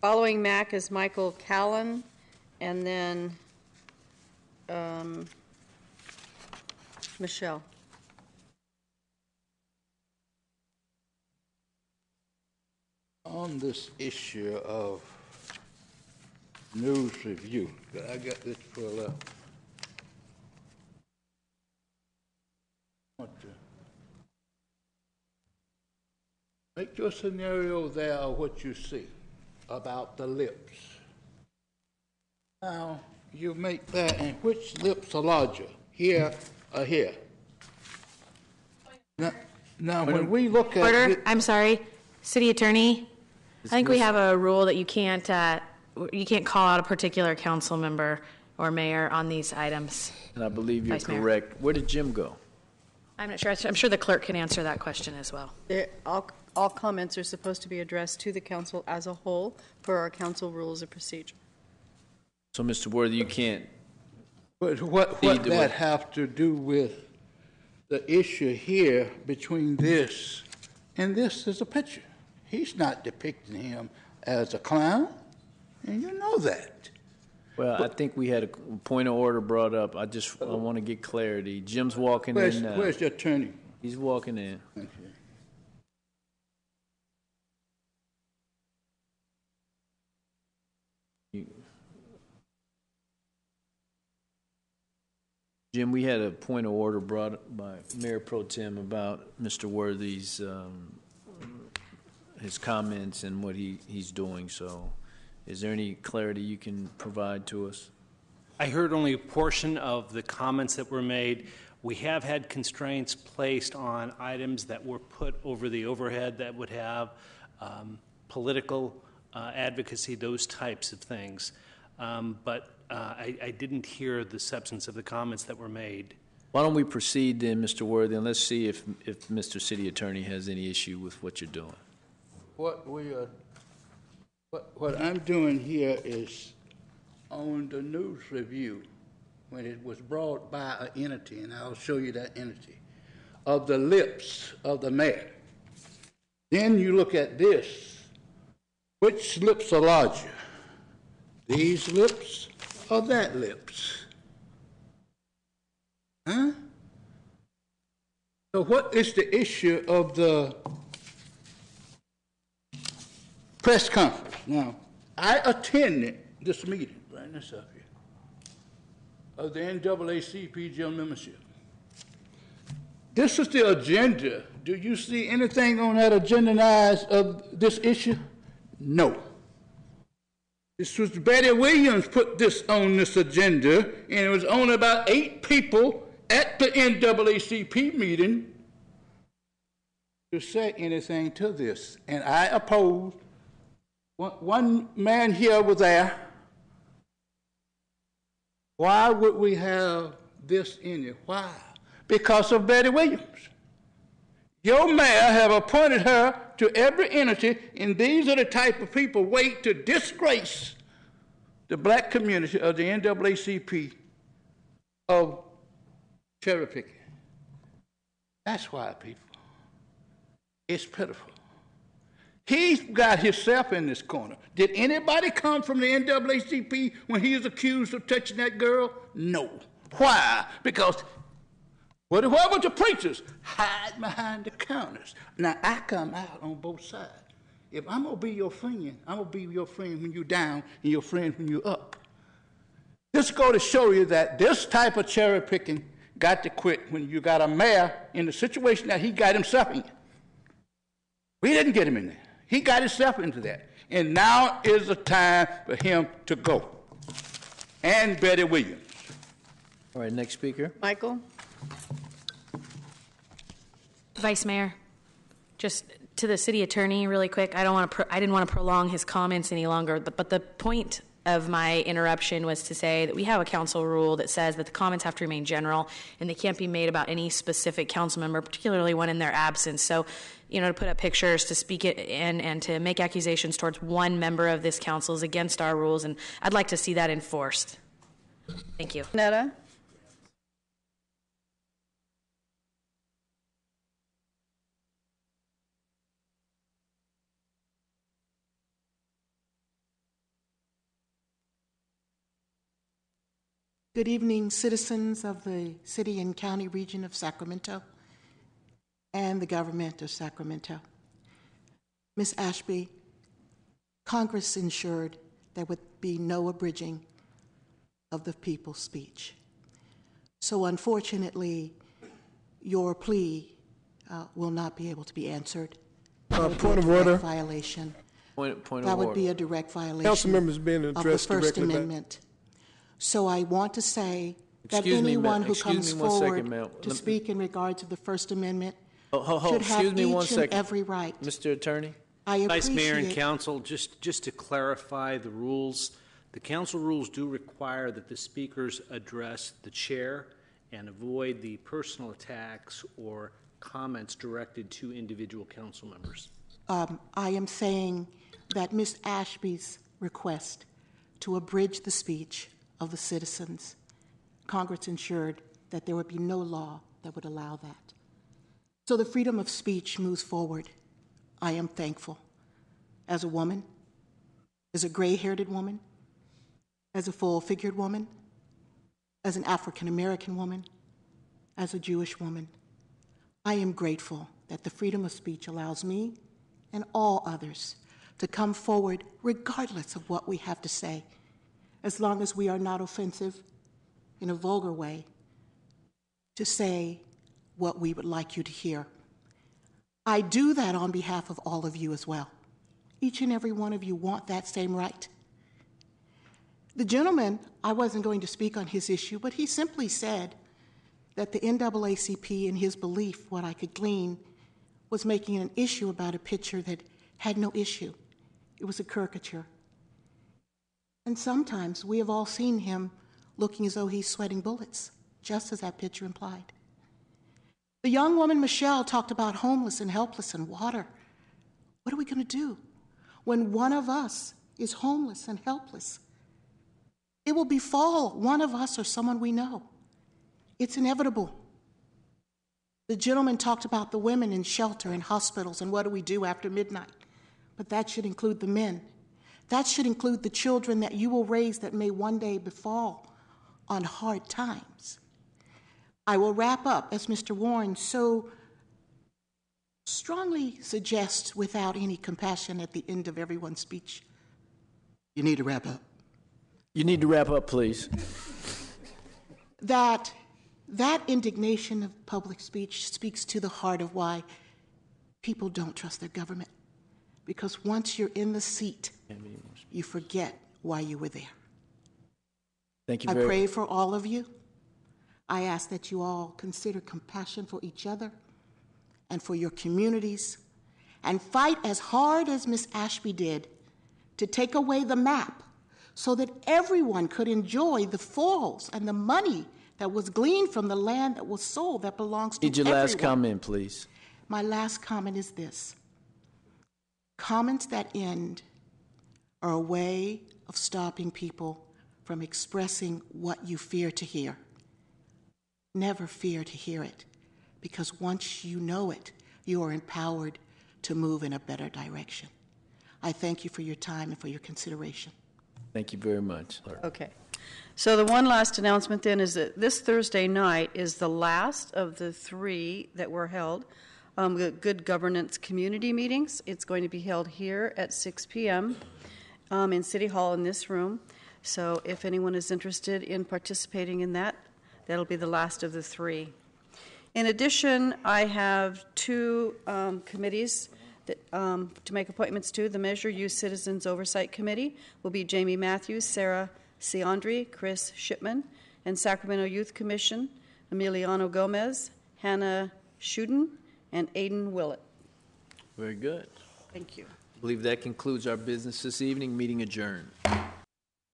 Following Mac is Michael Callan, and then Michelle. On this issue of news review, I got this pulled up. Make your scenario there of what you see about the lips. Now, you make that, and which lips are larger, here or here? Now when we look at... Order, I'm sorry, City Attorney, I think we have a rule that you can't call out a particular council member or mayor on these items. And I believe you're Vice Mayor. correct. Where did Jim go? I'm not sure. I'm sure the clerk can answer that question as well. All comments are supposed to be addressed to the council as a whole per our council rules of procedure. So, Mr. Worthy, you can't. But what that have to do with the issue here between this and this is a picture. He's not depicting him as a clown, and you know that. Well, I think we had a point of order brought up. I want to get clarity. Jim's walking in now. Where's the attorney? He's walking in. Okay. Jim, we had a point of order brought up by Mayor Pro Tem about Mr. Worthy's his comments and what he's doing. So, is there any clarity you can provide to us? I heard only a portion of the comments that were made. We have had constraints placed on items that were put over the overhead that would have political advocacy, those types of things. But I didn't hear the substance of the comments that were made. Why don't we proceed then, Mr. Worthy, and let's see if Mr. City Attorney has any issue with what you're doing. What I'm doing here is on the news review when it was brought by an entity, and I'll show you that entity, of the lips of the mayor. Then you look at this. Which lips are larger? These lips or that lips? Huh? So what is the issue of the press conference? Now, I attended this meeting, right this up here, of the NAACP general membership. This is the agenda. Do you see anything on that agenda of this issue? No. This was Betty Williams put this on this agenda, and it was only about 8 people at the NAACP meeting to say anything to this. And I opposed. One man here was there. Why would we have this in it? Why? Because of Betty Williams. Your mayor have appointed her to every entity, and these are the type of people wait to disgrace the black community of the NAACP of cherry picking. That's why, people. It's pitiful. He's got himself in this corner. Did anybody come from the NAACP when he was accused of touching that girl? No. Why? Because where were the preachers? Hide behind the counters. Now, I come out on both sides. If I'm going to be your friend, I'm going to be your friend when you're down and your friend when you're up. This go to show you that this type of cherry picking got to quit when you got a mayor in the situation that he got himself in. We didn't get him in there. He got himself into that. And now is the time for him to go. And Betty Williams. All right, next speaker. Michael? Vice Mayor, just to the city attorney really quick. I didn't want to prolong his comments any longer, but the point of my interruption was to say that we have a council rule that says that the comments have to remain general and they can't be made about any specific council member, particularly one in their absence. So, to put up pictures, to speak it and to make accusations towards one member of this council is against our rules, and I'd like to see that enforced. Thank you. Netta? Good evening, citizens of the city and county region of Sacramento and the government of Sacramento. Ms. Ashby, Congress ensured there would be no abridging of the people's speech. So unfortunately, your plea will not be able to be answered. Point of order. Violation. Point of That would order. be a direct violation Council members being of the addressed First directly back. Amendment. So I want to say that Excuse me, anyone ma'am. who Excuse comes me one second, forward ma'am. to speak in regards to the First Amendment Excuse should have me one each and second. every right. Mr. Attorney? I Vice Mayor and appreciate Council, just to clarify the rules, the council rules do require that the speakers address the chair and avoid the personal attacks or comments directed to individual council members. I am saying that Ms. Ashby's request to abridge the speech of the citizens, Congress ensured that there would be no law that would allow that. So the freedom of speech moves forward. I am thankful. As a woman, as a gray-haired woman, as a full-figured woman, as an African-American woman, as a Jewish woman, I am grateful that the freedom of speech allows me and all others to come forward regardless of what we have to say, as long as we are not offensive in a vulgar way, to say what we would like you to hear. I do that on behalf of all of you as well. Each and every one of you want that same right. The gentleman, I wasn't going to speak on his issue, but he simply said that the NAACP, in his belief, what I could glean, was making an issue about a picture that had no issue. It was a caricature. And sometimes we have all seen him looking as though he's sweating bullets, just as that picture implied. The young woman, Michelle, talked about homeless and helpless and water. What are we going to do when one of us is homeless and helpless? It will befall one of us or someone we know. It's inevitable. The gentleman talked about the women in shelter and hospitals and what do we do after midnight. But that should include the men. That should include the children that you will raise that may one day befall on hard times. I will wrap up, as Mr. Warren so strongly suggests without any compassion at the end of everyone's speech. You need to wrap up. You need to wrap up, please. That indignation of public speech speaks to the heart of why people don't trust their government. Because once you're in the seat, you forget why you were there. Thank you I very pray for all of you. I ask that you all consider compassion for each other and for your communities and fight as hard as Ms. Ashby did to take away the map so that everyone could enjoy the falls and the money that was gleaned from the land that was sold that belongs to Need your everyone. last comment, please. My last comment is this. Comments that end are a way of stopping people from expressing what you fear to hear. Never fear to hear it, because once you know it, you are empowered to move in a better direction. I thank you for your time and for your consideration. Thank you very much. Okay. So the one last announcement then is that this Thursday night is the last of the 3 that were held, the Good Governance Community Meetings. It's going to be held here at 6 p.m. In City Hall in this room. So if anyone is interested in participating in that, that'll be the last of the 3. In addition, I have 2 committees that, to make appointments to. The Measure Use Citizens Oversight Committee will be Jamie Matthews, Sarah Ciandri, Chris Shipman, and Sacramento Youth Commission, Emiliano Gomez, Hannah Schuden, and Aiden Willett. Very good. Thank you. I believe that concludes our business this evening. Meeting adjourned.